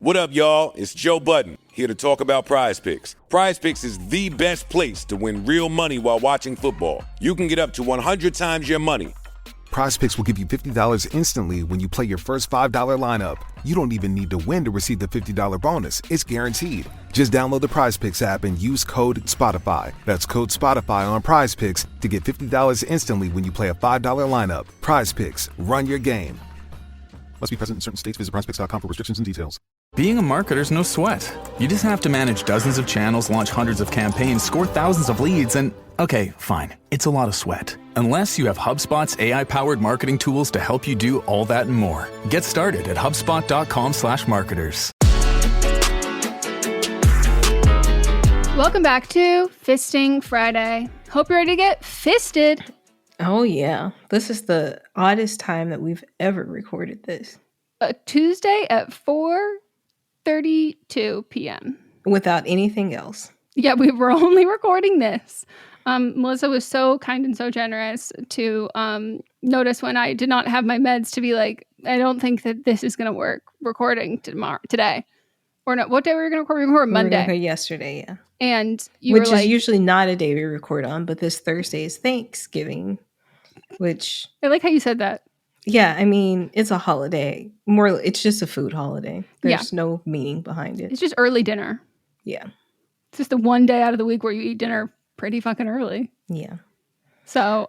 What up, y'all? It's Joe Budden, here to talk about Prize Picks. Prize Picks is the best place to win real money while watching football. You can get up to 100 times your money. Prize Picks will give you $50 instantly when you play your first $5 lineup. You don't even need to win to receive the $50 bonus. It's guaranteed. Just download the Prize Picks app and use code SPOTIFY. That's code SPOTIFY on Prize Picks to get $50 instantly when you play a $5 lineup. Prize Picks. Run your game. Must be present in certain states. Visit prizepicks.com for restrictions and details. Being a marketer's no sweat. You just have to manage dozens of channels, launch hundreds of campaigns, score thousands of leads, and okay, fine, it's a lot of sweat. Unless you have HubSpot's AI-powered marketing tools to help you do all that and more. Get started at HubSpot.com/marketers. Welcome back to Fisting Friday. Hope you're ready to get fisted. Oh yeah, this is the oddest time that we've ever recorded this. A Tuesday at 4:32 p.m. Without anything else. Yeah, we were only recording this. Melissa was so kind and so generous to notice when I did not have my meds to be like, I don't think that this is going to work recording today. Or no, what day were we going to record? We recorded Monday. Yesterday, yeah. And which is usually not a day we record on, but this Thursday is Thanksgiving, which... I like how you said that. Yeah, I mean, it's a holiday. It's just a food holiday. There's no meaning behind it. It's just early dinner. Yeah. It's just the one day out of the week where you eat dinner pretty fucking early. Yeah. So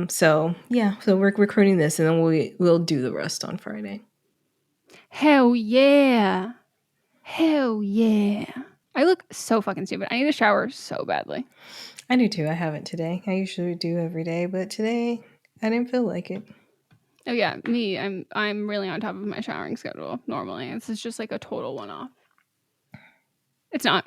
so we're recording this and then we'll do the rest on Friday. Hell yeah. Hell yeah. I look so fucking stupid. I need a shower so badly. I do too. I haven't today. I usually do every day, but today I didn't feel like it. Oh yeah, me. I'm really on top of my showering schedule normally. This is just like a total one-off. It's not.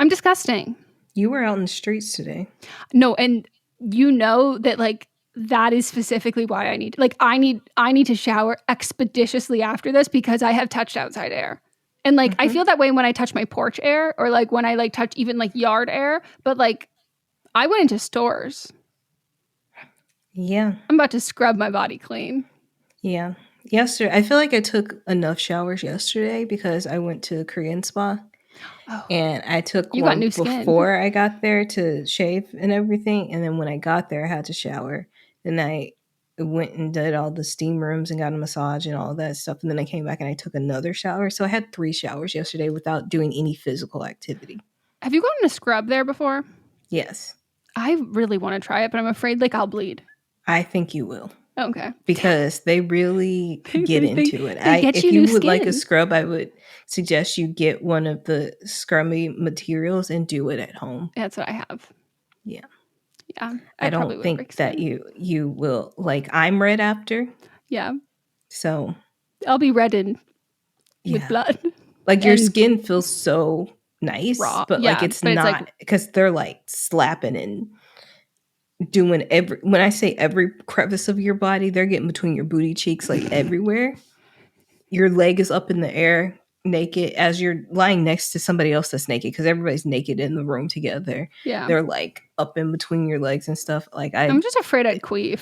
I'm disgusting. You were out in the streets today. No, and you know that like that is specifically why I need to shower expeditiously after this because I have touched outside air. And like I feel that way when I touch my porch air or like when I like touch even like yard air, but like I went into stores. Yeah. I'm about to scrub my body clean. Yeah. Yesterday, I feel like I took enough showers yesterday because I went to a Korean spa. Oh. And I took one before I got there to shave and everything. And then when I got there, I had to shower. Then I went and did all the steam rooms and got a massage and all that stuff. And then I came back and I took another shower. So I had 3 showers yesterday without doing any physical activity. Have you gotten a scrub there before? Yes. I really want to try it, but I'm afraid like I'll bleed. I think you will. Okay. Because they really get into it. If you would like a scrub, I would suggest you get one of the scrubby materials and do it at home. That's what I have. Yeah. Yeah. I don't think that you will like I'm red after. Yeah. So I'll be reddened with blood. Like your skin feels so nice, raw. But like it's not because they're like slapping and doing when I say every crevice of your body, they're getting between your booty cheeks, like everywhere. Your leg is up in the air naked as you're lying next to somebody else that's naked because everybody's naked in the room together. Yeah. They're like up in between your legs and stuff. Like I'm just afraid I'd queef.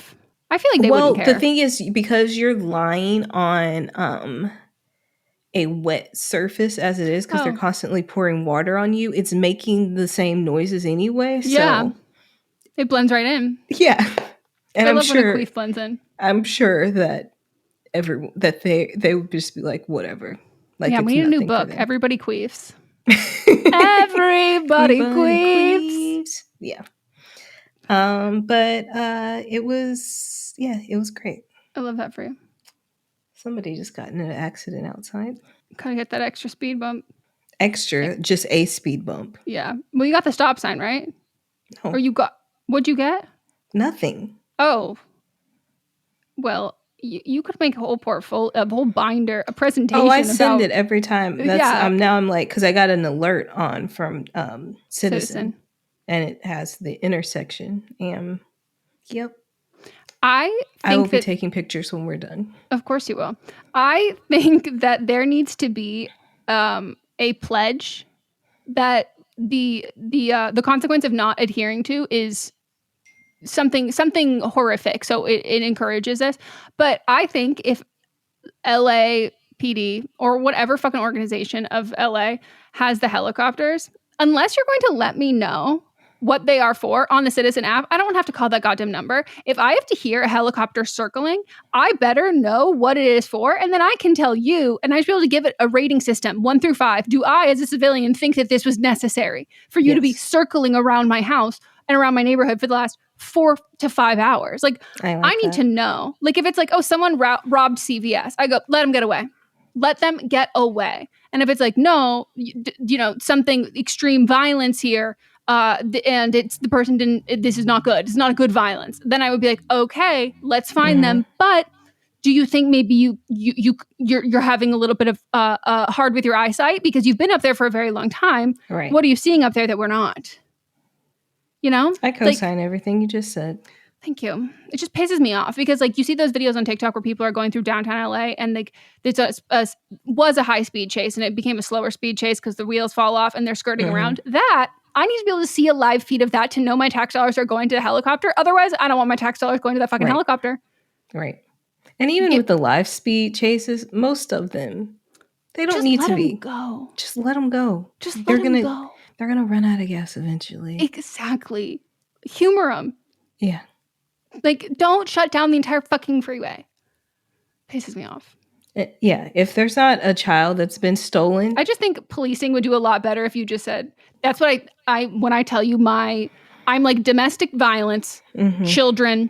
I feel like they wouldn't care. The thing is because you're lying on a wet surface as it is because they're constantly pouring water on you, it's making the same noises anyway. So yeah. It blends right in. Yeah. And I love when a queef blends in. I'm sure that they would just be like, whatever. Like, yeah, we need a new book. Everybody queefs. Everybody queefs. Yeah. But it was great. I love that for you. Somebody just got in an accident outside. Gotta get that extra speed bump. Just a speed bump. Yeah. Well, you got the stop sign, right? No. Or what'd you get? Nothing. Oh. Well, you could make a whole portfolio, a whole binder, a presentation. Oh, I send it every time. Now I'm like, because I got an alert on from Citizen, and it has the intersection. And yep. I will be taking pictures when we're done. Of course you will. I think that there needs to be a pledge that the consequence of not adhering to is something horrific. So it encourages this. But I think if LA PD or whatever fucking organization of LA has the helicopters, unless you're going to let me know what they are for on the Citizen app, I don't have to call that goddamn number. If I have to hear a helicopter circling, I better know what it is for, and then I can tell you, and I should be able to give it a rating system, 1 through 5. Do I, as a civilian, think that this was necessary for you to be circling around my house and around my neighborhood for the last 4 to 5 hours? Like I need to know. Like if it's like, oh, someone robbed CVS, I go, let them get away. Let them get away. And if it's like, no, something extreme violence here, and it's the person this is not good. It's not a good violence. Then I would be like, okay, let's find them. But do you think maybe you're having a little bit of hard with your eyesight because you've been up there for a very long time? Right. What are you seeing up there that we're not? You know? I co-sign everything you just said. Thank you. It just pisses me off because like you see those videos on TikTok where people are going through downtown LA and like was a high speed chase and it became a slower speed chase because the wheels fall off and they're skirting around. That I need to be able to see a live feed of that to know my tax dollars are going to the helicopter. Otherwise, I don't want my tax dollars going to that fucking helicopter. Right. And even with the live speed chases, most of them, they don't need to be. Go. Just let them go. Just let them go. They're going to run out of gas eventually. Exactly. Humor them. Yeah. Like, don't shut down the entire fucking freeway. Pisses me off. Yeah. If there's not a child that's been stolen. I just think policing would do a lot better if you just said, that's what I when I tell you I'm like domestic violence, children.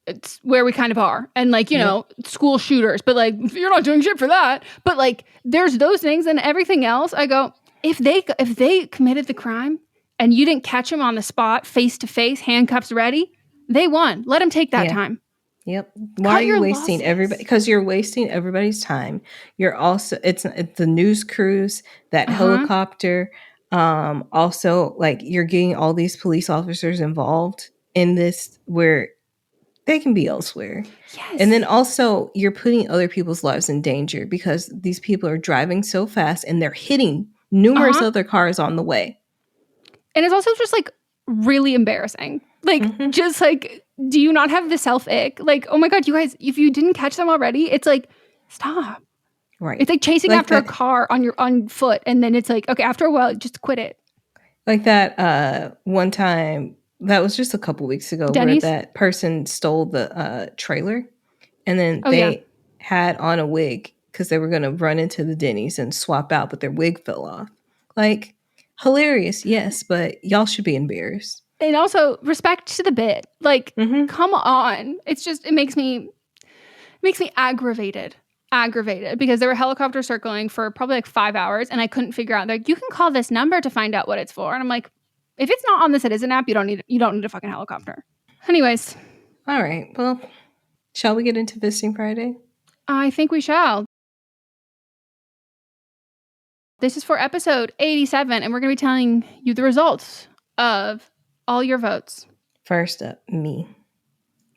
It's where we kind of are. And like, you know, school shooters, but like, you're not doing shit for that. But like, there's those things and everything else. I go, if they committed the crime and you didn't catch them on the spot, face to face, handcuffs ready, they won. Let them take that time. Yep. Why are you wasting everybody? Because you're wasting everybody's time. You're also it's the news crews, that helicopter. Also, like you're getting all these police officers involved in this where they can be elsewhere. Yes. And then also you're putting other people's lives in danger because these people are driving so fast and they're hitting numerous other cars on the way. And it's also just like really embarrassing. Like just like, do you not have the self-ick? Like, oh my God, you guys, if you didn't catch them already, it's like, stop. Right. It's like chasing after a car on foot. And then it's like, okay, after a while, just quit it. Like that one time, that was just a couple weeks ago, Denny's? where that person stole the trailer. And then they had on a wig because they were going to run into the Denny's and swap out, but their wig fell off. Like, hilarious, yes, but y'all should be embarrassed. And also respect to the bit. Like, come on. It's just, it makes me aggravated because there were helicopters circling for probably like 5 hours and I couldn't figure out, like, you can call this number to find out what it's for. And I'm like, if it's not on the Citizen app, you don't need a fucking helicopter. Anyways. All right. Well, shall we get into Visiting Friday? I think we shall. This is for episode 87, and we're going to be telling you the results of all your votes. First up, me.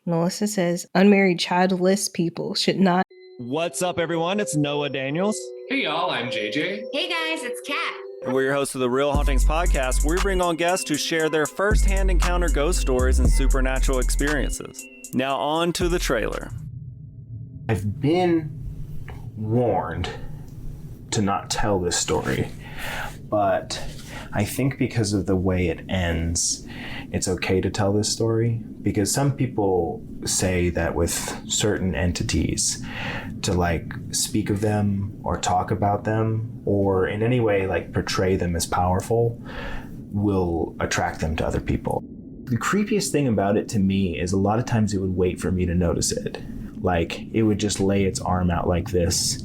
Melissa says, unmarried childless people should not. What's up, everyone? It's Noah Daniels. Hey, y'all. I'm JJ. Hey, guys. It's Kat. And we're your hosts of the Real Hauntings podcast, where we bring on guests who share their first-hand encounter ghost stories and supernatural experiences. Now on to the trailer. I've been warned to not tell this story, but I think because of the way it ends, it's okay to tell this story, because some people say that with certain entities, to like speak of them or talk about them or in any way like portray them as powerful will attract them to other people. The creepiest thing about it to me is a lot of times it would wait for me to notice it. Like, it would just lay its arm out like this,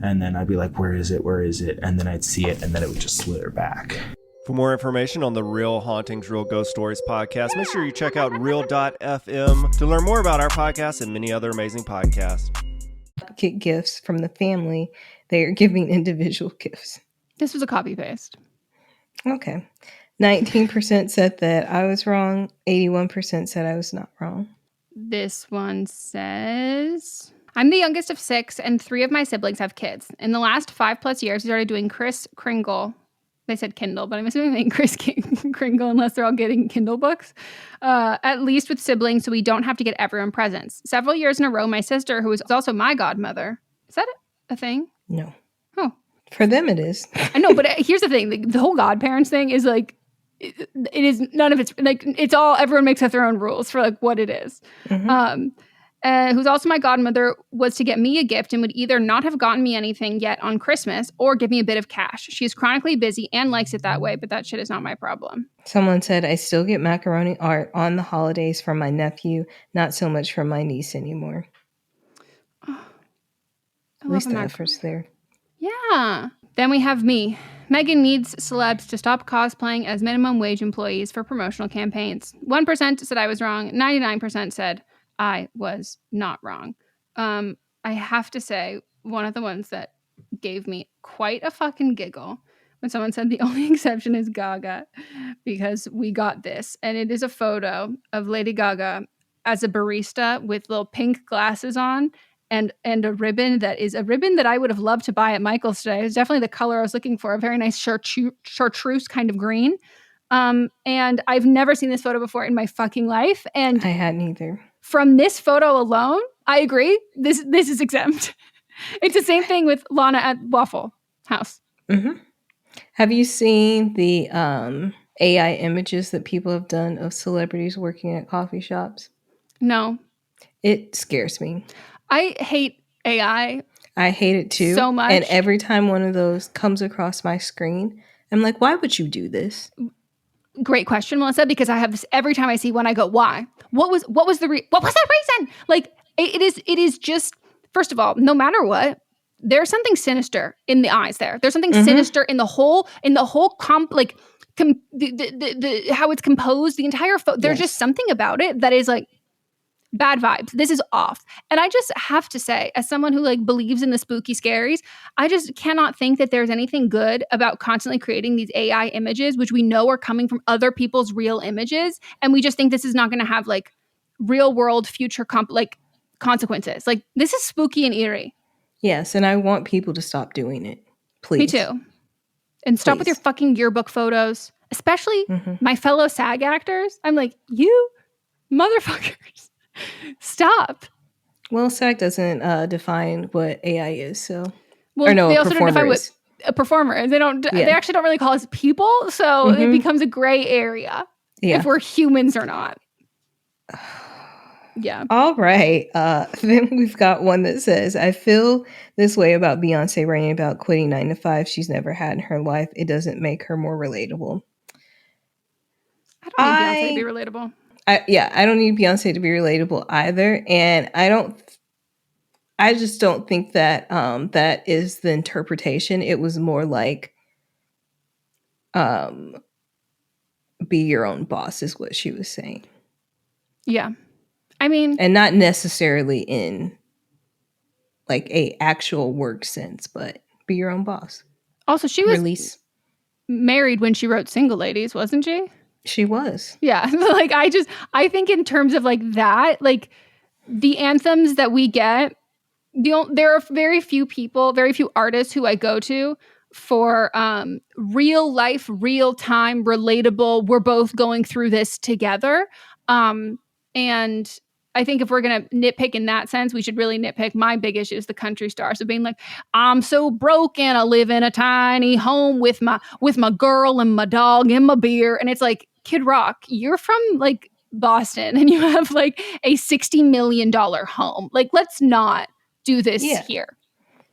and then I'd be like, where is it? Where is it? And then I'd see it, and then it would just slither back. For more information on the Real Hauntings, Real Ghost Stories podcast, make sure you check out real.fm to learn more about our podcast and many other amazing podcasts. Get gifts from the family. They are giving individual gifts. This was a copy paste. Okay. 19% said that I was wrong. 81% said I was not wrong. This one says, I'm the youngest of 6 and 3 of my siblings have kids. In the last 5+ years, we started doing Kris Kringle. They said Kindle, but I'm assuming they mean Kris Kringle unless they're all getting Kindle books. At least with siblings, so we don't have to get everyone presents. Several years in a row, my sister, who is also my godmother, is that a thing? No. Oh. For them it is. I know, but here's the thing. The whole godparents thing is like, it is none of it's like, it's all, everyone makes up their own rules for like what it is. Who's also my godmother, was to get me a gift and would either not have gotten me anything yet on Christmas or give me a bit of cash. She's chronically busy and likes it that way, but that shit is not my problem. Someone said, I still get macaroni art on the holidays from my nephew, not so much from my niece anymore. Oh, at least the effort's there. Yeah. Then we have me. Meghan needs celebs to stop cosplaying as minimum wage employees for promotional campaigns. 1% said I was wrong. 99% said I was not wrong. I have to say, one of the ones that gave me quite a fucking giggle when someone said the only exception is Gaga, because we got this. And it is a photo of Lady Gaga as a barista with little pink glasses on and a ribbon that is a ribbon that I would have loved to buy at Michael's today. It was definitely the color I was looking for, a very nice chartreuse kind of green. And I've never seen this photo before in my fucking life. And I hadn't either. From this photo alone, I agree. This is exempt. It's the same thing with Lana at Waffle House. Mm-hmm. Have you seen the AI images that people have done of celebrities working at coffee shops? No. It scares me. I hate AI. I hate it too. So much. And every time one of those comes across my screen, I'm like, why would you do this? Great question, Melissa, because I have this every time I see one, I go, why? What was that reason? Like, it is just, first of all, no matter what, there's something sinister in the eyes there. There's something sinister in the whole how it's composed, the entire there's just something about it that is like bad vibes. This is off. And I just have to say, as someone who like believes in the spooky scaries, I just cannot think that there's anything good about constantly creating these AI images, which we know are coming from other people's real images. And we just think this is not going to have like real world future consequences. Like, this is spooky and eerie. Yes. And I want people to stop doing it. Please. Me too. And stop with your fucking yearbook photos, especially my fellow SAG actors. I'm like, you motherfuckers. Stop. Well, SAG doesn't define what AI is, so. Well, they also don't define what a performer is. They don't. Yeah. They actually don't really call us people, so it becomes a gray area if we're humans or not. Yeah. All right. Then we've got one that says, I feel this way about Beyonce writing about quitting 9 to 5 she's never had in her life. It doesn't make her more relatable. I don't need Beyonce to be relatable. I don't need Beyonce to be relatable either. And I just don't think that that is the interpretation. It was more like be your own boss is what she was saying. Yeah. I mean, and not necessarily in like a actual work sense, but be your own boss. Also, she was married when she wrote Single Ladies, wasn't she? She was. Yeah. Like, I think in terms of like that, like the anthems that we get, there are very few artists who I go to for real life, real time, relatable, we're both going through this together. And I think if we're going to nitpick in that sense, we should really nitpick. My big issue is the country stars of being like, I'm so broken. I live in a tiny home with my girl and my dog and my beer. And it's like, Kid Rock, you're from like Boston and you have like a $60 million home. Like, let's not do this here.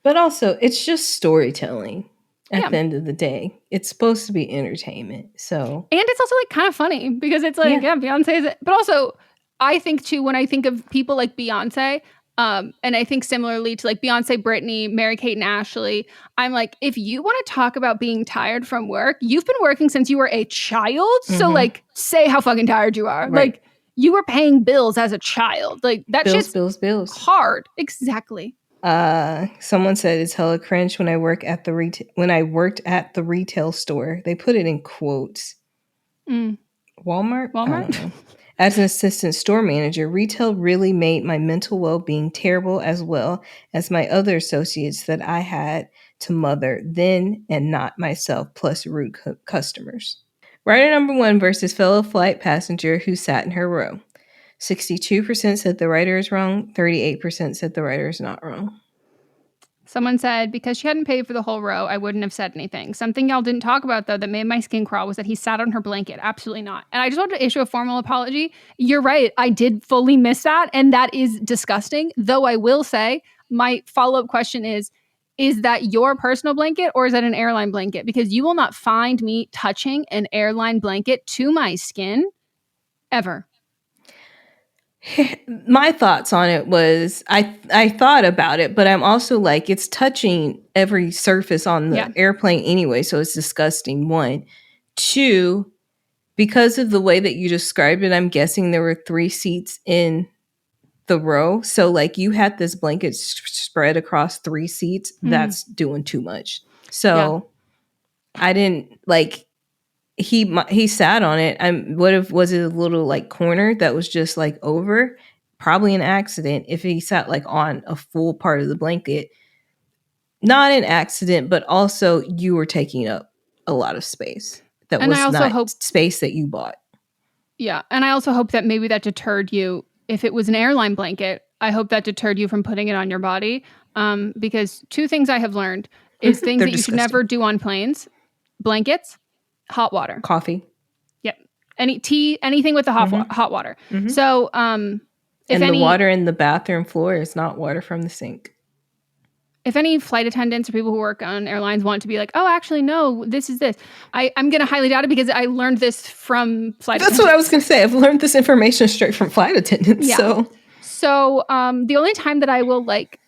But also, it's just storytelling at the end of the day. It's supposed to be entertainment. So, and it's also like kind of funny because it's like, Beyonce's, but also I think too, when I think of people like Beyonce, and I think similarly to like Beyonce, Britney, Mary-Kate and Ashley, I'm like, if you want to talk about being tired from work, you've been working since you were a child. So like, say how fucking tired you are. Right. Like, you were paying bills as a child. Like, that shit's bills hard. Exactly. Someone said it's hella cringe when I worked at the retail store. They put it in quotes. Walmart? I don't know. As an assistant store manager, retail really made my mental well-being terrible, as well as my other associates that I had to mother then and not myself, plus rude customers. Rider number 1 versus fellow flight passenger who sat in her row. 62% said the rider is wrong. 38% said the rider is not wrong. Someone said, because she hadn't paid for the whole row, I wouldn't have said anything. Something y'all didn't talk about, though, that made my skin crawl was that he sat on her blanket. Absolutely not. And I just wanted to issue a formal apology. You're right. I did fully miss that. And that is disgusting. Though I will say, my follow-up question is that your personal blanket or is that an airline blanket? Because you will not find me touching an airline blanket to my skin ever. My thoughts on it was I thought about it, but I'm also like, it's touching every surface on the airplane anyway, so it's disgusting. 1. 2, because of the way that you described it, I'm guessing there were 3 seats in the row. So like you had this blanket spread across 3 seats. That's doing too much. So I didn't like. He sat on it. Was it a little like corner that was just like over? Probably an accident. If he sat like on a full part of the blanket, not an accident, but also you were taking up a lot of space. That and was not space that you bought. Yeah, and I also hope that maybe that deterred you. If it was an airline blanket, I hope that deterred you from putting it on your body. Because 2 things I have learned is things that you should never do on planes: blankets. Hot water. Coffee. Yep. Any tea, anything with the hot water. Mm-hmm. So, the water in the bathroom floor is not water from the sink. If any flight attendants or people who work on airlines want to be like, oh, actually, no, this is this. I'm going to highly doubt it because I learned this from flight attendants. That's what I was going to say. I've learned this information straight from flight attendants. Yeah. So the only time that I will like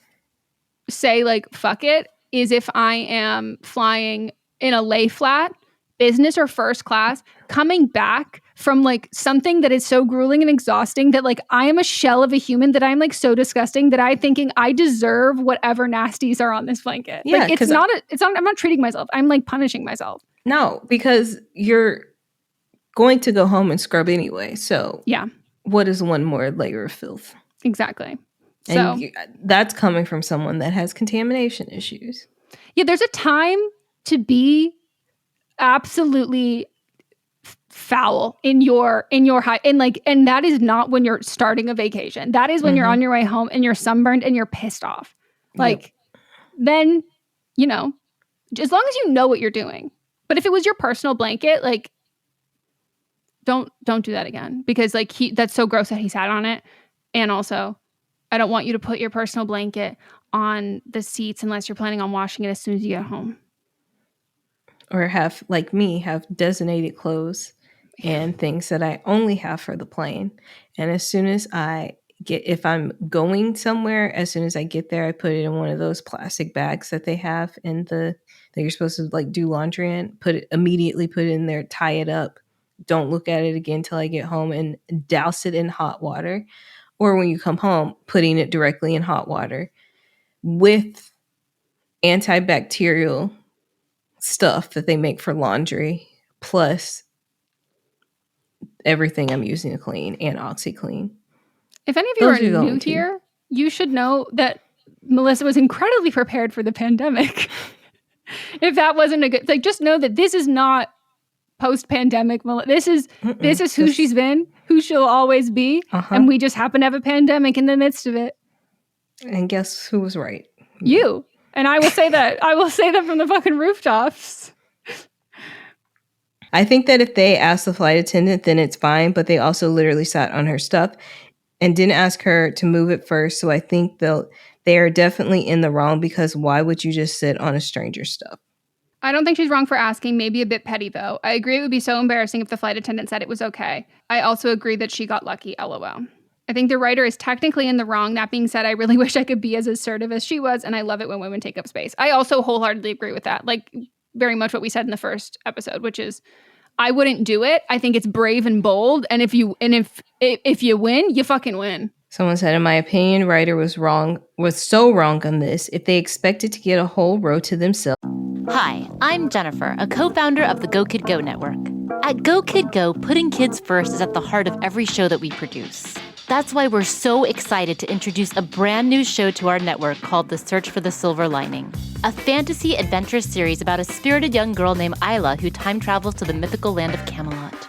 say like, fuck it, is if I am flying in a lay flat, business or first class, coming back from like something that is so grueling and exhausting that like I am a shell of a human, that I'm like so disgusting that I'm thinking I deserve whatever nasties are on this blanket. Yeah, like I'm not treating myself. I'm like punishing myself. No, because you're going to go home and scrub anyway. So yeah, what is one more layer of filth? Exactly. And that's coming from someone that has contamination issues. Yeah, there's a time to be absolutely foul in your high, and that is not when you're starting a vacation. That is when you're on your way home and you're sunburned and you're pissed off. Then, as long as you know what you're doing. But if it was your personal blanket, like don't do that again, because like that's so gross that he sat on it. And also, I don't want you to put your personal blanket on the seats unless you're planning on washing it as soon as you get home. Or have, like me, have designated clothes and things that I only have for the plane. And as soon as if I'm going somewhere, as soon as I get there, I put it in one of those plastic bags that they have that you're supposed to like do laundry in, immediately put it in there, tie it up. Don't look at it again till I get home, and douse it in hot water. Or when you come home, putting it directly in hot water with antibacterial stuff that they make for laundry, plus everything I'm using to clean, and OxyClean. If any of you are new here, you should know that Melissa was incredibly prepared for the pandemic. If that wasn't a good, just know that this is not post-pandemic. This is who she's been, who she'll always be, and we just happen to have a pandemic in the midst of it. And guess who was right? You. And I will say that. I will say that from the fucking rooftops. I think that if they asked the flight attendant, then it's fine. But they also literally sat on her stuff and didn't ask her to move it first. So I think they are definitely in the wrong, because why would you just sit on a stranger's stuff? I don't think she's wrong for asking. Maybe a bit petty, though. I agree it would be so embarrassing if the flight attendant said it was okay. I also agree that she got lucky, LOL. I think the writer is technically in the wrong. That being said, I really wish I could be as assertive as she was, and I love it when women take up space. I also wholeheartedly agree with that. Like, very much what we said in the first episode, which is, I wouldn't do it. I think it's brave and bold, and if you win, you fucking win. Someone said, in my opinion, writer was so wrong on this. If they expected to get a whole row to themselves. Hi, I'm Jennifer, a co-founder of the Go Kid Go network. At Go Kid Go, putting kids first is at the heart of every show that we produce. That's why we're so excited to introduce a brand new show to our network called The Search for the Silver Lining, a fantasy adventure series about a spirited young girl named Isla who time travels to the mythical land of Camelot.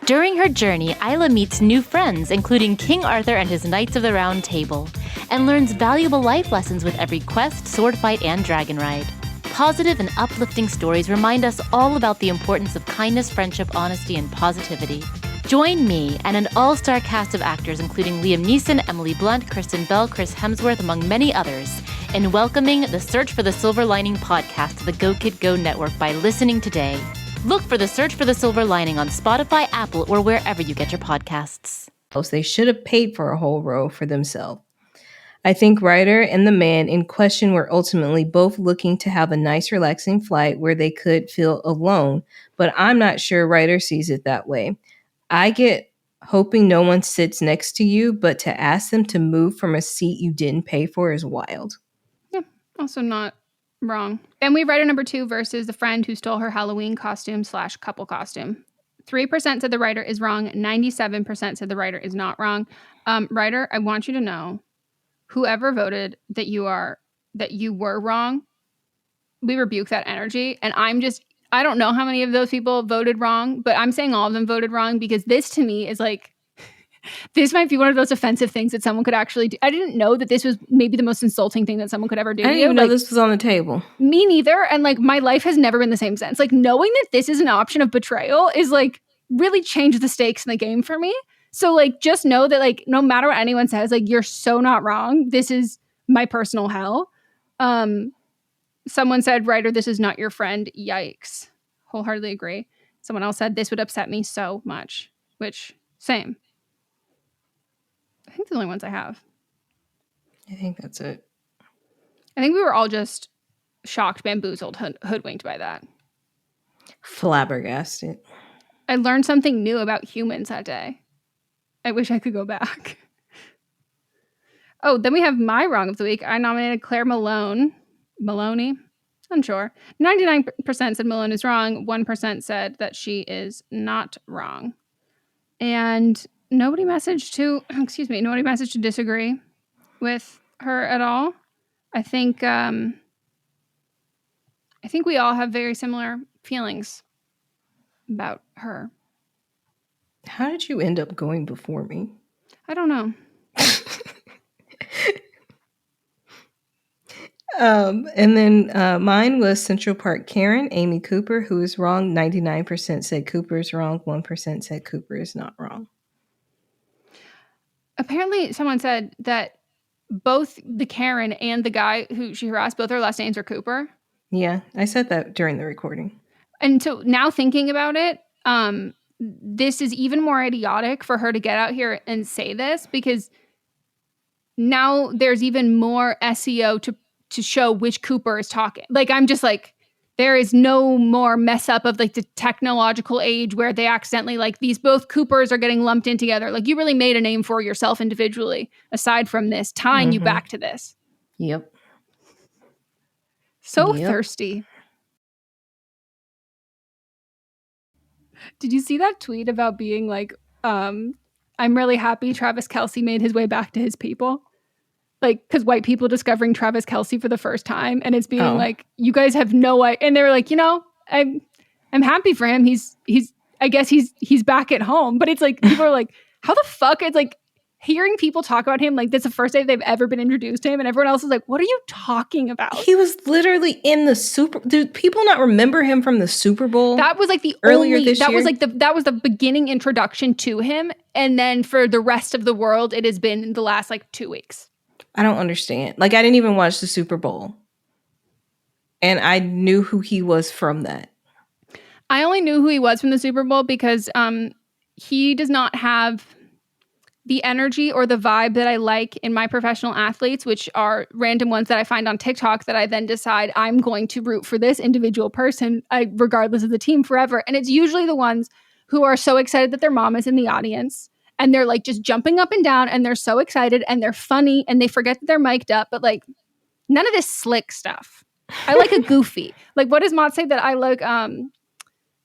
During her journey, Isla meets new friends, including King Arthur and his Knights of the Round Table, and learns valuable life lessons with every quest, sword fight, and dragon ride. Positive and uplifting stories remind us all about the importance of kindness, friendship, honesty, and positivity. Join me and an all-star cast of actors including Liam Neeson, Emily Blunt, Kristen Bell, Chris Hemsworth, among many others, in welcoming the Search for the Silver Lining podcast to the Go Kid Go network by listening today. Look for the Search for the Silver Lining on Spotify, Apple, or wherever you get your podcasts. They should have paid for a whole row for themselves. I think Ryder and the man in question were ultimately both looking to have a nice, relaxing flight where they could feel alone, but I'm not sure Ryder sees it that way. I get hoping no one sits next to you, but to ask them to move from a seat you didn't pay for is wild. Yeah, also not wrong. And we have writer number 2 versus the friend who stole her Halloween costume / couple costume. 3% said the writer is wrong. 97% said the writer is not wrong. Writer, I want you to know, whoever voted that you were wrong, we rebuke that energy. And I don't know how many of those people voted wrong, but I'm saying all of them voted wrong because this to me is like, this might be one of those offensive things that someone could actually do. I didn't know that this was maybe the most insulting thing that someone could ever do. I didn't even know this was on the table. Me neither. And like, my life has never been the same since. Like, knowing that this is an option of betrayal is like really changed the stakes in the game for me. So like, just know that like, no matter what anyone says, like, you're so not wrong. This is my personal hell. Someone said, Ryder, this is not your friend. Yikes. Wholeheartedly agree. Someone else said, this would upset me so much. Which, same. I think the only ones I have. I think that's it. I think we were all just shocked, bamboozled, hoodwinked by that. Flabbergasted. I learned something new about humans that day. I wish I could go back. Oh, then we have my wrong of the week. I nominated Claire Maloney? Unsure. 99% said Malone is wrong. 1% said that she is not wrong. And nobody messaged to disagree with her at all. I think we all have very similar feelings about her. How did you end up going before me? I don't know. And then mine was Central Park Karen, Amy Cooper, who is wrong. 99% said Cooper is wrong. 1% said Cooper is not wrong. Apparently, someone said that both the Karen and the guy who she harassed, both their last names are Cooper. Yeah, I said that during the recording. And so now thinking about it, this is even more idiotic for her to get out here and say this, because now there's even more SEO to show which Cooper is talking. Like, I'm just like, there is no more mess up of like the technological age where they accidentally, like, these both Coopers are getting lumped in together. Like, you really made a name for yourself individually, aside from this, tying you back to this. Yep. So thirsty. Did you see that tweet about being like, I'm really happy Travis Kelce made his way back to his people? Like, because white people discovering Travis Kelce for the first time, and it's being like, you guys have no idea. And they were like, I'm happy for him. I guess he's back at home. But it's like, people are like, how the fuck? It's like hearing people talk about him like that's the first day they've ever been introduced to him, and everyone else is like, what are you talking about? He was literally in the do people not remember him from the Super Bowl? That was like the earlier this year? That was the beginning introduction to him. And then for the rest of the world, it has been the last like 2 weeks. I don't understand. Like, I didn't even watch the Super Bowl. And I knew who he was from that. I only knew who he was from the Super Bowl because he does not have the energy or the vibe that I like in my professional athletes, which are random ones that I find on TikTok that I then decide I'm going to root for this individual person, regardless of the team, forever. And it's usually the ones who are so excited that their mom is in the audience. And they're like just jumping up and down and they're so excited and they're funny and they forget that they're mic'd up. But like, none of this slick stuff. I like a goofy. Like, what does Mott say that I like?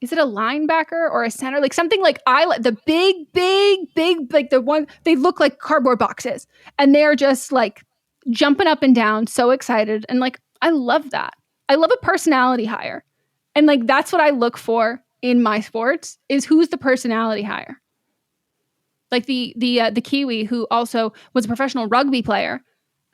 is it a linebacker or a center? Like something like the big, like the one, they look like cardboard boxes and they're just like jumping up and down, so excited. And like, I love that. I love a personality hire. And like, that's what I look for in my sports is who's the personality hire. Like the Kiwi who also was a professional rugby player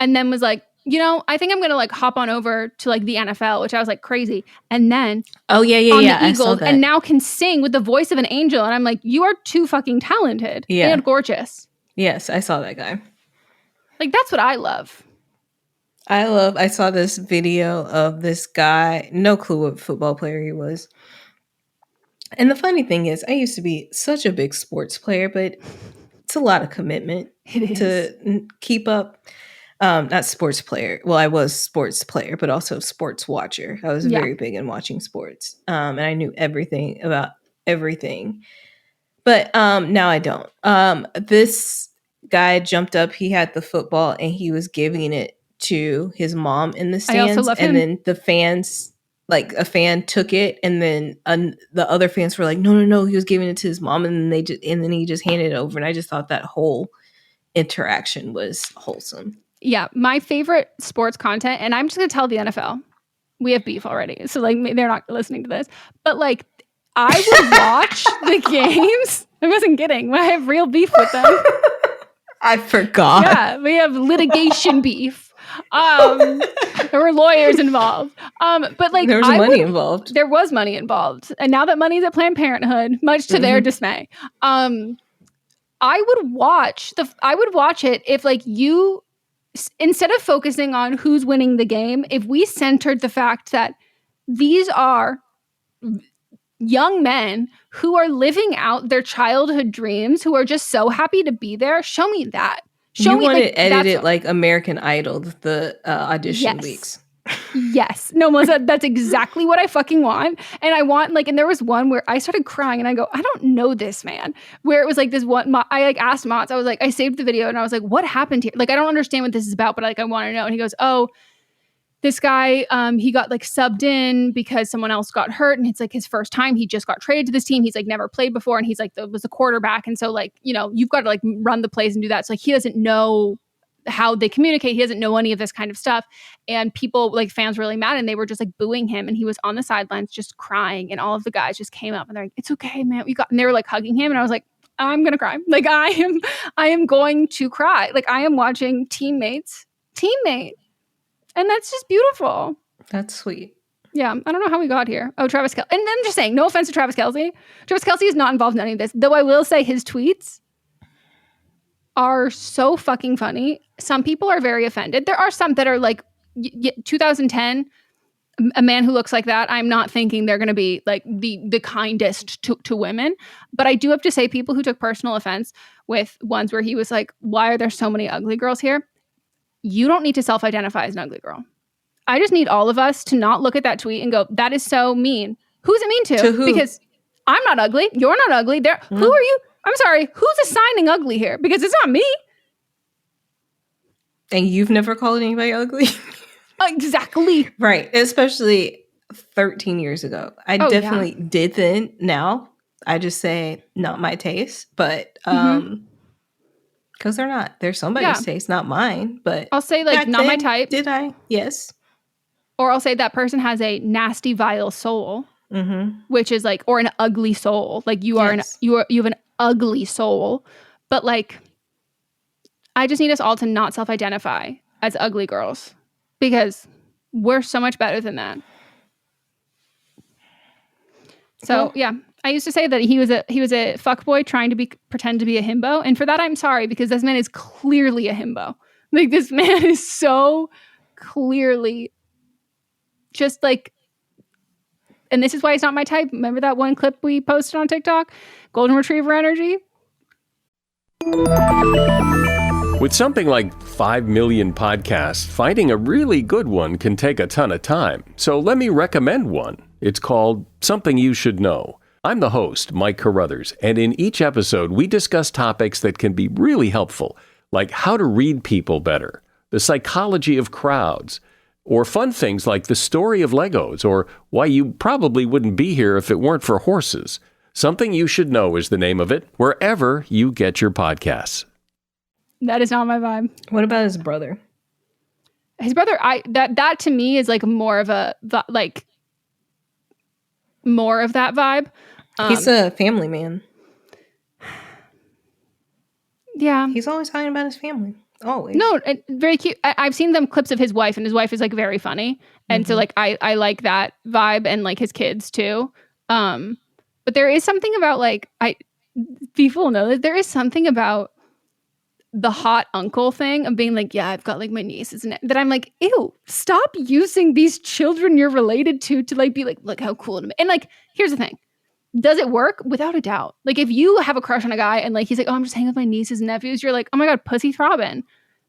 and then was like, you know, I think I'm going to like hop on over to like the NFL, which I was like crazy. And then on the Eagles and now can sing with the voice of an angel. And I'm like, you are too fucking talented and gorgeous. Yes, I saw that guy. Like, that's what I love. I saw this video of this guy, no clue what football player he was. And the funny thing is, I used to be such a big sports player, but it's a lot of commitment to keep up. Not sports player. Well, I was sports player, but also sports watcher. I was very big in watching sports. And I knew everything about everything. But now I don't. This guy jumped up. He had the football and he was giving it to his mom in the stands. I also love him. And then the fans, like a fan took it, and then the other fans were like, no, he was giving it to his mom, and then he just handed it over. And I just thought that whole interaction was wholesome. Yeah, my favorite sports content, and I'm just gonna tell the NFL, we have beef already, so like they're not listening to this, but like I would watch the games. I wasn't kidding. I have real beef with them. I forgot. Yeah, we have litigation beef. There were lawyers involved. But like there was money involved. There was money involved. And now that money's at Planned Parenthood, much to their dismay. I would watch it if like you, instead of focusing on who's winning the game, if we centered the fact that these are young men who are living out their childhood dreams, who are just so happy to be there. Show me that. You want to edit it like American Idol, the audition weeks. Yes. No, Melissa, that's exactly what I fucking want. And I want like, and there was one where I started crying and I go, I don't know this man. Where it was like this one, I like asked Mott's, I was like, I saved the video and I was like, what happened here? Like, I don't understand what this is about, but like, I want to know. And he goes, oh, this guy, he got like subbed in because someone else got hurt. And it's like his first time. He just got traded to this team. He's like never played before. And he's like, was a quarterback. And so like, you know, you've got to like run the plays and do that. So like, he doesn't know how they communicate. He doesn't know any of this kind of stuff. And people like fans were really mad and they were just like booing him. And he was on the sidelines just crying. And all of the guys just came up and they're like, it's okay, man. And they were like hugging him. And I was like, I'm going to cry. Like I am going to cry. Like I am watching teammate. And that's just beautiful. That's sweet. Yeah. I don't know how we got here. Oh, Travis Kelce. And I'm just saying, no offense to Travis Kelce. Travis Kelce is not involved in any of this. Though I will say his tweets are so fucking funny. Some people are very offended. There are some that are like 2010, a man who looks like that. I'm not thinking they're going to be like the kindest to women. But I do have to say people who took personal offense with ones where he was like, why are there so many ugly girls here? You don't need to self-identify as an ugly girl. I just need all of us to not look at that tweet and go, that is so mean. Who's it mean to? To who? Because I'm not ugly. You're not ugly. Who are you? I'm sorry. Who's assigning ugly here? Because it's not me. And you've never called anybody ugly? Exactly. Right. Especially 13 years ago. I definitely did then. Now, I just say not my taste. But because they're not. They're somebody's taste, not mine. But I'll say like not my type. Did I? Yes. Or I'll say that person has a nasty, vile soul, which is like, or an ugly soul. Like you are you have an ugly soul. But like, I just need us all to not self-identify as ugly girls because we're so much better than that. So yeah, I used to say that he was a fuckboy trying to pretend to be a himbo, and for that I'm sorry because this man is clearly a himbo. Like this man is so clearly just like, and this is why he's not my type. Remember that one clip we posted on TikTok? Golden Retriever energy. With something like 5 million podcasts, finding a really good one can take a ton of time. So let me recommend one. It's called Something You Should Know. I'm the host, Mike Carruthers, and in each episode, we discuss topics that can be really helpful, like how to read people better, the psychology of crowds, Or fun things like the story of Legos, or why you probably wouldn't be here if it weren't for horses. Something You Should Know is the name of it, wherever you get your podcasts. That is not my vibe. What about his brother? His brother, that to me is like more of that vibe. He's a family man. Yeah. He's always talking about his family. Always. No, very cute. I've seen them clips of his wife, and his wife is like very funny. And so like I like that vibe, and like his kids too. But there is something about like people know that there is something about the hot uncle thing of being like, yeah, I've got like my nieces, and that I'm like, ew, stop using these children you're related to like be like, look how cool it is. And like, here's the thing. Does it work? Without a doubt. Like if you have a crush on a guy and like he's like, oh, I'm just hanging with my nieces and nephews, you're like, oh my God, pussy throbbing.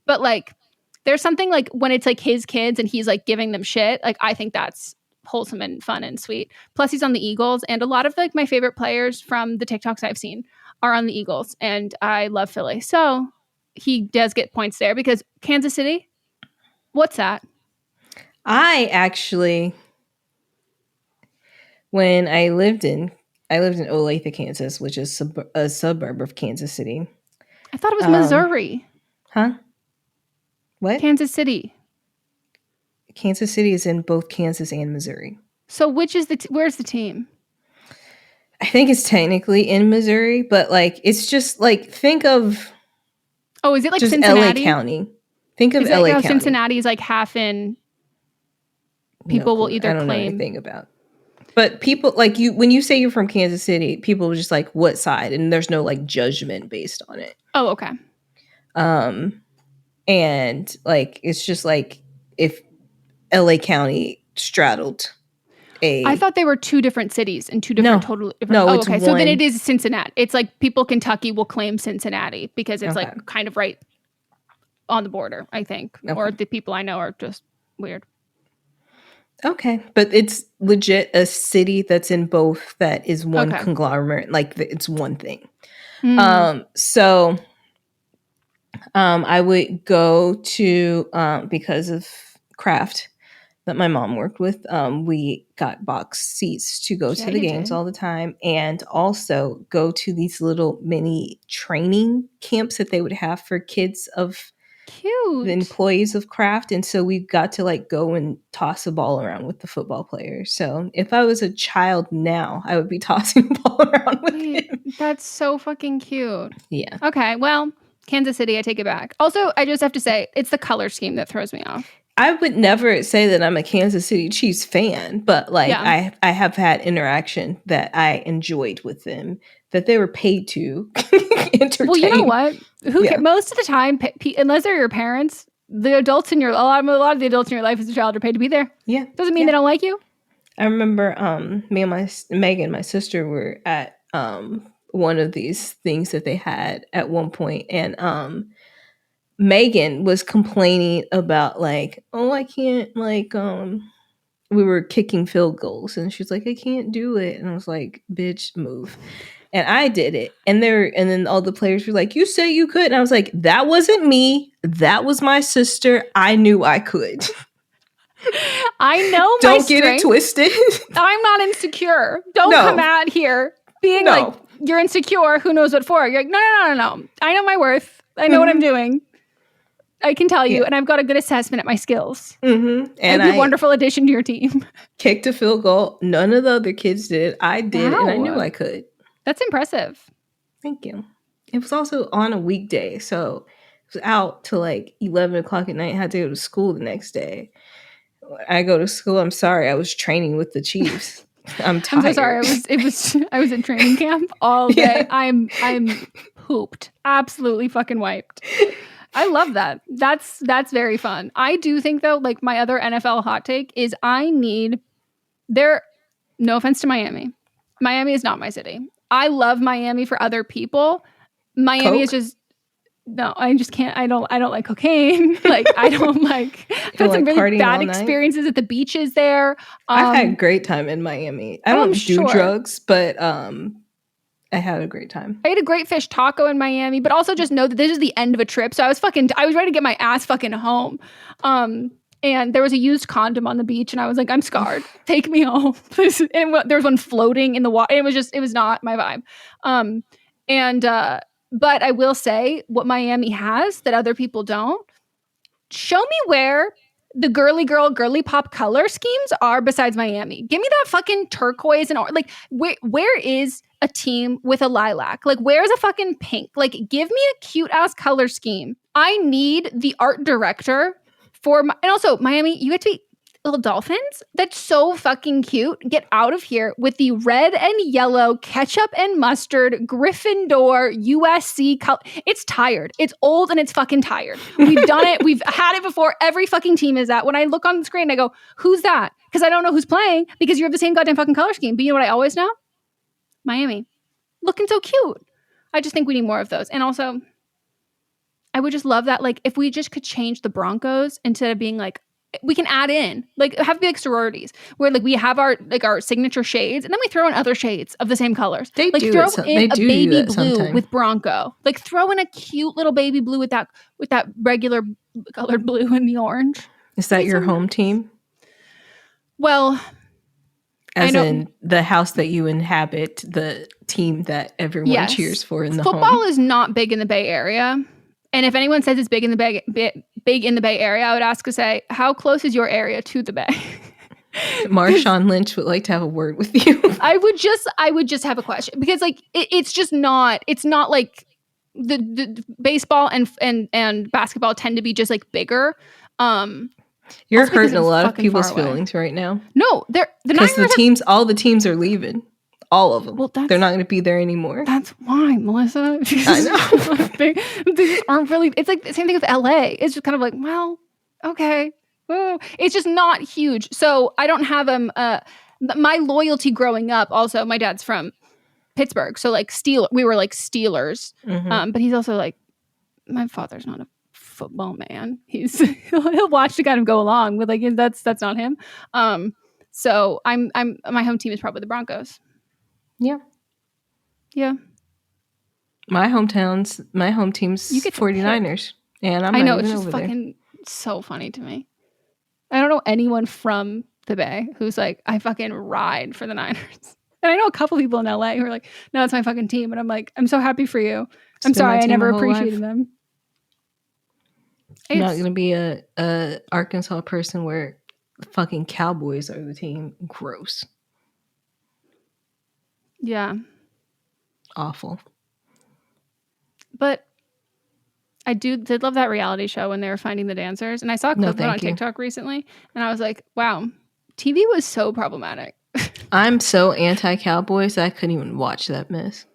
But like there's something like when it's like his kids and he's like giving them shit, like I think that's wholesome and fun and sweet. Plus he's on the Eagles, and a lot of like my favorite players from the TikToks I've seen are on the Eagles, and I love Philly. So he does get points there because Kansas City, what's that? I actually, when I lived in Olathe, Kansas, which is a suburb of Kansas City. I thought it was Missouri. Huh? What? Kansas City. Kansas City is in both Kansas and Missouri. So which is where's the team? I think it's technically in Missouri, but like it's just like think of. Oh, is it like just Cincinnati? LA County. Think of LA County. Cincinnati is like half in. People will either I don't claim know anything about. But people like you when you say you're from Kansas City, people are just like what side, and there's no like judgment based on it. Oh, okay. And like it's just like if LA County straddled I thought they were two different cities and two different totally different. No, oh, it's okay. one. So then it is Cincinnati. It's like Kentucky will claim Cincinnati because it's like kind of right on the border, I think. Okay. Or the people I know are just weird. Okay. But it's legit a city that's in both that is one conglomerate. Like it's one thing. So I would go to, because of Kraft that my mom worked with, we got box seats to go to the games all the time, and also go to these little mini training camps that they would have for kids of the employees of Kraft. And so we got to like go and toss a ball around with the football players. So if I was a child now, I would be tossing a ball around with him. That's so fucking cute. Yeah. Okay. Well, Kansas City, I take it back. Also, I just have to say, it's the color scheme that throws me off. I would never say that I'm a Kansas City Chiefs fan, but like I have had interaction that I enjoyed with them, that they were paid to entertain. Well, you know what? Who cares? Most of the time, unless they're your parents, the adults in your a lot of the adults in your life as a child are paid to be there. Yeah, doesn't mean they don't like you. I remember me and Megan, my sister, were at one of these things that they had at one point, and Megan was complaining about like, oh, I can't like we were kicking field goals, and she's like, I can't do it, and I was like, bitch, move. And I did it, and then all the players were like, you say you could, and I was like, that wasn't me, that was my sister. I knew I could. I know. Don't get it twisted. I'm not insecure. Don't come out here being like you're insecure. Who knows what for? You're like, no. I know my worth. I know what I'm doing. I can tell you, and I've got a good assessment at my skills. Mm-hmm. And I'd be a wonderful addition to your team. Kicked a field goal. None of the other kids did. I did, and I knew I could. That's impressive. Thank you. It was also on a weekday, so it was out till like 11 o'clock at night. I had to go to school the next day. I go to school. I'm sorry. I was training with the Chiefs. I'm tired. I'm so sorry. I was in training camp all day. I'm pooped. Absolutely fucking wiped. I love that. That's very fun. I do think though, like my other NFL hot take is no offense to Miami. Miami is not my city. I love Miami for other people. Miami is just no, I just can't. I don't like cocaine. Like I don't like. I've had some really bad experiences at the beaches there. I've had a great time in Miami. I don't do drugs, but I had a great time. I ate a great fish taco in Miami, but also just know that this is the end of a trip. So I was ready to get my ass fucking home. And And there was a used condom on the beach, and I was like, I'm scarred. Take me home, please. And there was one floating in the water. It was not my vibe. But I will say what Miami has that other people don't. Show me where the girly girl, girly pop color schemes are besides Miami. Give me that fucking turquoise and like where is a team with a lilac? Like where's a fucking pink? Like give me a cute ass color scheme. I need the art director and also Miami, you get to be little dolphins. That's so fucking cute. Get out of here with the red and yellow ketchup and mustard Gryffindor USC color. It's tired. It's old and it's fucking tired. We've done it. We've had it before. Every fucking team is that. When I look on the screen, I go, who's that? Because I don't know who's playing because you have the same goddamn fucking color scheme. But you know what I always know? Miami. Looking so cute. I just think we need more of those. And also, I would just love that. Like, if we just could change the Broncos instead of being like, we can add in, like, have big sororities where like we have our signature shades and then we throw in other shades of the same colors. They like do throw it. in a baby blue sometimes. with Bronco. Like throw in a cute little baby blue with that regular colored blue and the orange. Is that your home team? Well, as in the house that you inhabit, the team that everyone cheers for in the home. Football is not big in the Bay Area. And if anyone says it's big in the Bay Area, I would ask to say, how close is your area to the Bay? Marshawn Lynch would like to have a word with you. I would just have a question because like it's not like the baseball and basketball tend to be just like bigger. You're hurting a lot of people's feelings right now. No, because all the teams are leaving. All of them. Well, they're not going to be there anymore. That's why, Melissa. I know. They just aren't really. It's like the same thing with LA. It's just kind of like, well, okay. Oh, it's just not huge. So I don't have my loyalty growing up. Also, my dad's from Pittsburgh, so like we were like Steelers. Mm-hmm. But he's also like, my father's not a football man. He'll watch to kind of go along with like that's not him. So I'm my home team is probably the Broncos. Yeah. My home team's 49ers. And I know, it's just fucking so funny to me. I don't know anyone from the Bay who's like, I fucking ride for the Niners. And I know a couple people in LA who are like, no, it's my fucking team. And I'm like, I'm so happy for you. I'm sorry, I never appreciated them. I'm not going to be a Arkansas person where the fucking Cowboys are the team. Gross. Yeah. Awful. But I did love that reality show when they were finding the dancers. And I saw a clip on TikTok recently. And I was like, wow, TV was so problematic. I'm so anti-Cowboys that I couldn't even watch that mess.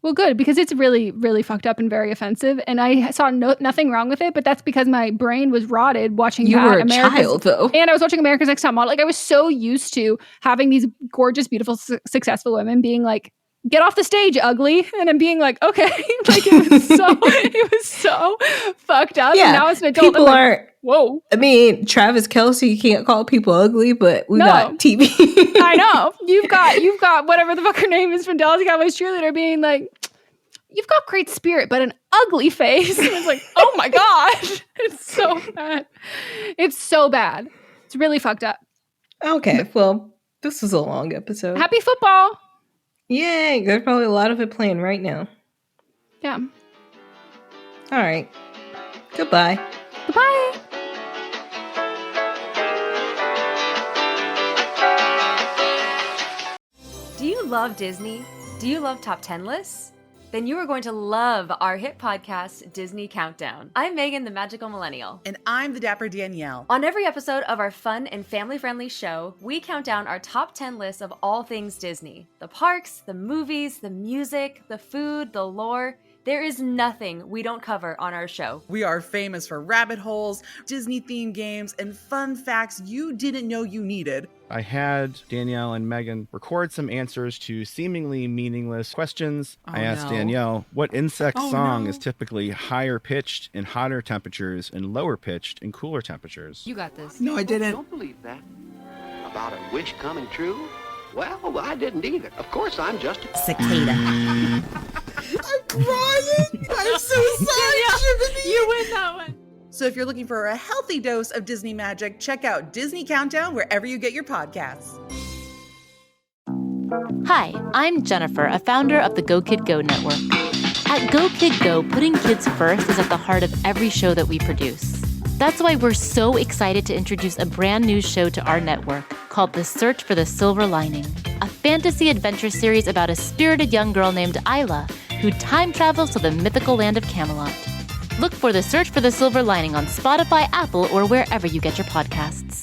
Well, good, because it's really, really fucked up and very offensive. And I saw nothing wrong with it, but that's because my brain was rotted watching You were a child, though. And I was watching America's Next Top Model. Like, I was so used to having these gorgeous, beautiful, successful women being like, get off the stage, ugly. And I'm being like, okay. Like, it was so fucked up. Yeah, and now as an adult, people aren't. Whoa. I mean, Travis Kelce can't call people ugly, but we got TV. I know. You've got whatever the fuck her name is from Dallas Cowboys cheerleader being like, you've got great spirit, but an ugly face. And it's like, oh my gosh. It's so bad. It's so bad. It's really fucked up. Okay. Well, this was a long episode. Happy football. Yay. There's probably a lot of it playing right now. Yeah. All right. Goodbye. Goodbye. Do you love Disney? Do you love top 10 lists? Then you are going to love our hit podcast, Disney Countdown. I'm Megan, the Magical Millennial. And I'm the Dapper Danielle. On every episode of our fun and family-friendly show, we count down our top 10 lists of all things Disney. The parks, the movies, the music, the food, the lore. There is nothing we don't cover on our show. We are famous for rabbit holes, Disney-themed games, and fun facts you didn't know you needed. I had Danielle and Megan record some answers to seemingly meaningless questions. I asked Danielle what insect song is typically higher pitched in hotter temperatures and lower pitched in cooler temperatures. You got this. No, I didn't. Don't believe that. About a wish coming true? Well, I didn't either. Of course, I'm just a cicada. I'm crying. I'm so sorry. You win that one. So if you're looking for a healthy dose of Disney magic, check out Disney Countdown wherever you get your podcasts. Hi, I'm Jennifer, a founder of the Go Kid Go network. At Go Kid Go, putting kids first is at the heart of every show that we produce. That's why we're so excited to introduce a brand new show to our network called The Search for the Silver Lining, a fantasy adventure series about a spirited young girl named Isla who time travels to the mythical land of Camelot. Look for The Search for the Silver Lining on Spotify, Apple, or wherever you get your podcasts.